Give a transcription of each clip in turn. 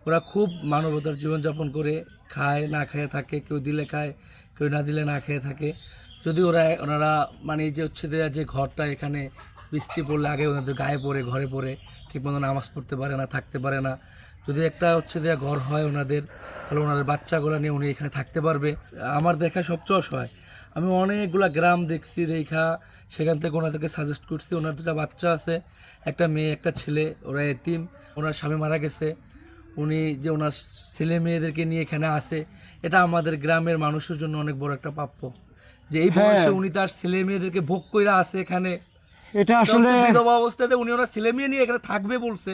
ওরা খুব মানবতার জীবনযাপন করে, খায় না খেয়ে থাকে, কেউ দিলে খায়, কেউ না দিলে না খেয়ে থাকে। যদি ওনারা মানে এই যে হচ্ছে দেয়া যে ঘরটা এখানে বৃষ্টি পড়লে আগে ওনাদের গায়ে পড়ে, ঘরে পড়ে, ঠিকমতো নামাজ পড়তে পারে না, থাকতে পারে না। যদি একটা হচ্ছে দেয়া ঘর হয় ওনাদের, তাহলে ওনাদের বাচ্চাগুলো নিয়ে উনি এখানে থাকতে পারবে। আমার দেখা সবচেয়ে অসহায়, আমি অনেকগুলা গ্রাম দেখছি, দেখা সেখান থেকে ওনাদেরকে সাজেস্ট করছি। ওনার দুটা বাচ্চা আছে, একটা মেয়ে একটা ছেলে, ওরা এতিম, ওনার স্বামী মারা গেছে। উনি যে ওনার ছেলে মেয়েদেরকে নিয়ে এখানে আসে, এটা আমাদের গ্রামের মানুষের জন্য অনেক বড় একটা প্রাপ্য, যে এই বয়সে উনি তার ছেলে মেয়েদেরকে ভোগ করে আসে এখানে। এটা আসলে বিধবা অবস্থাতে উনি ওনার ছেলে মেয়ে নিয়ে এখানে থাকবে বলছে,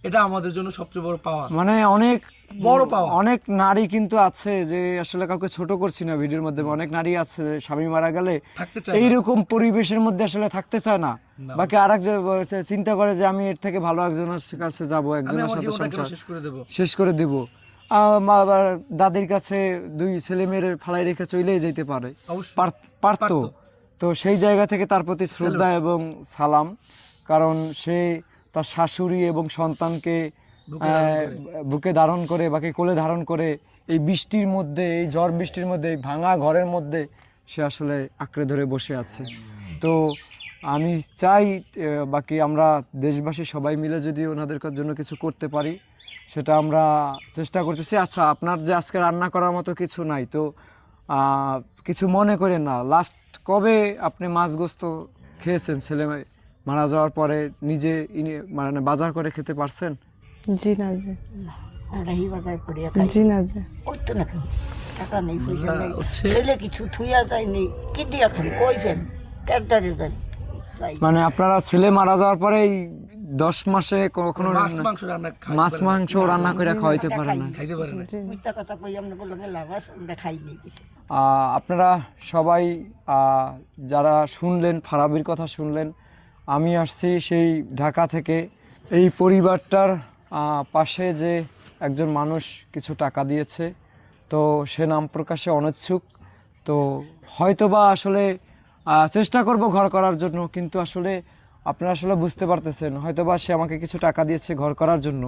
এটা আমাদের জন্য সবচেয়ে বড় পাওয়া, মানে অনেক বড় পাওয়া। অনেক নারী কিন্তু আছে, যে আসলে কাউকে ছোট করছি না ভিডিওর মধ্যে, অনেক নারী আছে স্বামী মারা গেলে থাকতে চায় না। এইরকম পরিবেশের মধ্যে আসলে থাকতে চায় না, বাকি আরেকজন চিন্তা করে যে আমি এর থেকে ভালো একজনের কাছে যাবো, আমি একজনের আমার সাথে জীবনটাকে সংসার শেষ করে দেবো। শেষ করে দিব। দাদির কাছে দুই ছেলে মেয়ের ফালাই রেখে চলেই যেতে পারে, অবশ্যই পারতো। তো সেই জায়গা থেকে তার প্রতি শ্রদ্ধা এবং সালাম, কারণ সে তার শাশুড়ি এবং সন্তানকে বুকে ধারণ করে, বাকি কোলে ধারণ করে, এই বৃষ্টির মধ্যে, এই ঝড় বৃষ্টির মধ্যে, এই ভাঙা ঘরের মধ্যে সে আসলে আঁকড়ে ধরে বসে আছে। তো আমি চাই বাকি আমরা দেশবাসী সবাই মিলে যদি ওনাদের জন্য কিছু করতে পারি, সেটা আমরা চেষ্টা করতেছি। আচ্ছা, আপনার যে আজকে রান্না করার মতো কিছু নাই তো কিছু মনে করেন না, লাস্ট কবে আপনি মাছ গোস্ত খেয়েছেন ছেলে মারা যাওয়ার পরে, নিজে মানে বাজার করে খেতে পারছেন? জি না জি রাহি বাজার করিয়া জি না জি করতো না খাবি, টাকা নেই, পয়সা নেই, হচ্ছে- ছেলে কিছু থুইয়া যায়নি, কি দিয়া খাবি, কই যান কেদারে যান। মানে আপনারা ছেলে মারা যাওয়ার পরে এই 10 মাসে কখনো মাছ মাংস রান্না মাছ মাংস রান্না করে খাওয়াইতে পারে না? খাইতে পারে না। মিথ্যা কথা কই আমরা বললাম লাভ আছে, আমরা খাই নেই কিছু। আপনারা সবাই যারা শুনলেন, ফারাবির কথা শুনলেন, আমি আসছি সেই ঢাকা থেকে। এই পরিবারটার পাশে যে একজন মানুষ কিছু টাকা দিয়েছে, তো সে নাম প্রকাশে অনিচ্ছুক। তো হয়তোবা আসলে চেষ্টা করব ঘর করার জন্য, কিন্তু আসলে আপনারা আসলে বুঝতে পারতেছেন, হয়তোবা সে আমাকে কিছু টাকা দিয়েছে ঘর করার জন্য,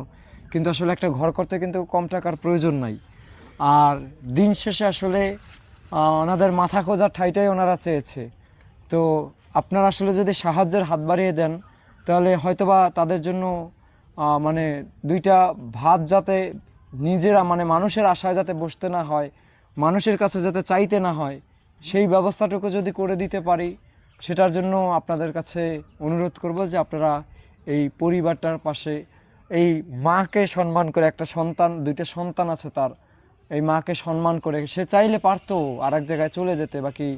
কিন্তু আসলে একটা ঘর করতে কিন্তু কম টাকার প্রয়োজন নাই। আর দিন শেষে আসলে ওনাদের মাথা খোঁজার ঠাঁইটাই ওনারা চেয়েছে। তো আপনারা আসলে যদি সাহায্যের হাত বাড়িয়ে দেন, তাহলে হয়তোবা তাদের জন্য মানে দুইটা ভাত যাতে নিজেরা, মানে মানুষের আশায় যাতে বসতে না হয়, মানুষের কাছে যাতে চাইতে না হয়, সেই ব্যবস্থাটুকু যদি করে দিতে পারি, সেটার জন্য আপনাদের কাছে অনুরোধ করব যে আপনারা এই পরিবারটার পাশে, এই মাকে সম্মান করে, একটা সন্তান, দুইটা সন্তান আছে তার, এই মাকে সম্মান করে, সে চাইলে পারতো আর এক জায়গায় চলে যেতে, বাকি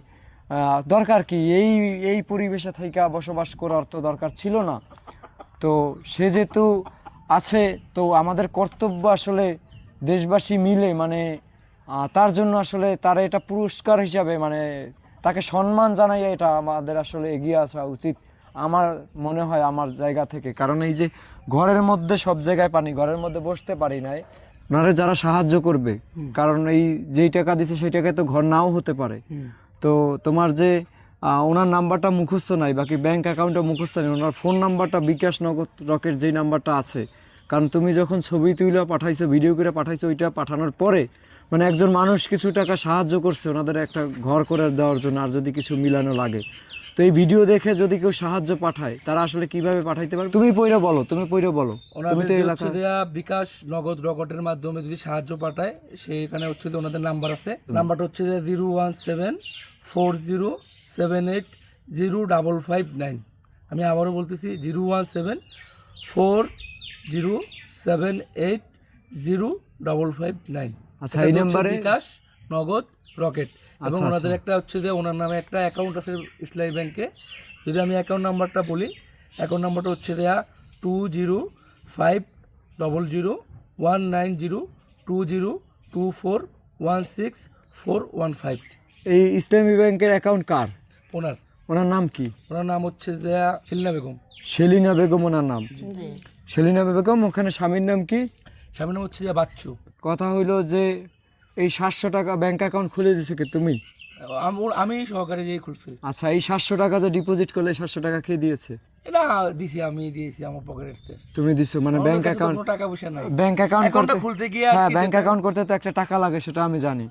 দরকার কি এই এই পরিবেশে থেকে বসবাস করার তো দরকার ছিল না। তো সে যেহেতু আছে, তো আমাদের কর্তব্য আসলে দেশবাসী মিলে, মানে তার জন্য আসলে তার এটা পুরস্কার হিসাবে, মানে তাকে সম্মান জানাই, এটা আমাদের আসলে এগিয়ে আসা উচিত আমার মনে হয়, আমার জায়গা থেকে। কারণ এই যে ঘরের মধ্যে সব জায়গায় পানি, ঘরের মধ্যে বসতে পারি নাই, ওনারা যারা সাহায্য করবে, কারণ এই যেই টাকা দিছে সেই টাকায় তো ঘর নাও হতে পারে। তো তোমার যে ওনার নাম্বারটা মুখস্থ নাই, বাকি ব্যাংক অ্যাকাউন্টটা মুখস্থ নেই, ওনার ফোন নাম্বারটা বিকাশ নগদ রকেট যেই নাম্বারটা আছে, কারণ তুমি যখন ছবি তুলে পাঠাইছো, ভিডিও করে পাঠাইছো, ওইটা পাঠানোর পরে মানে একজন মানুষ কিছু টাকা সাহায্য করছে ওনাদের একটা ঘর করে দেওয়ার জন্য, আর যদি কিছু মিলানো লাগে, তো এই ভিডিও দেখে যদি কেউ সাহায্য পাঠায়, তারা আসলে কিভাবে পাঠাইতে পারে? তুমি পইরা বলো, তুমি তো এলাকা বিকাশ নগদ রকেটের মাধ্যমে যদি সাহায্য পাঠায়, সেখানে হচ্ছে যে ওনাদের নাম্বার আছে, নাম্বারটা হচ্ছে যে 01740780559। আমি আবারও বলতেছি 01740780559। আচ্ছা, এই নাম্বারে বিকাশ নগদ রকেট, এবং আচ্ছা, ওনাদের আচ্ছা। একটা হচ্ছে যে ওনার নামে একটা অ্যাকাউন্ট আছে ইসলামী ব্যাংকে। যদি আমি অ্যাকাউন্ট নাম্বারটা বলি, অ্যাকাউন্ট নাম্বারটা হচ্ছে দেয়া 20500190202416415415। এই ইসলামী ব্যাংকের অ্যাকাউন্ট কার? ওনার ওনার নাম কি? ওনার নাম হচ্ছে যে শিলনা বেগম। সেলিনা বেগম ওনার নাম? জি সেলিনা বেগম। ওখানে স্বামীর নাম কি? স্বামীর নাম হচ্ছে যে বাচ্চু। কথা হইলো যে এই 700 টাকা ব্যাংক অ্যাকাউন্ট খুলে দিছো কি তুমি? আমি সহকারে যেয়ে খুলছি। আচ্ছা, এই 700 টাকা যে ডিপোজিট করলে 700 টাকা কে দিয়েছে? এটা দিছি, আমি দিয়েছি আমার পকেটে। তুমি দিছো মানে ব্যাংক অ্যাকাউন্ট? টাকা পয়সা নাই, ব্যাংক অ্যাকাউন্ট করতে খুলতে গিয়ে হ্যাঁ, ব্যাংক অ্যাকাউন্ট করতে তো একটা টাকা লাগে, সেটা আমি জানি।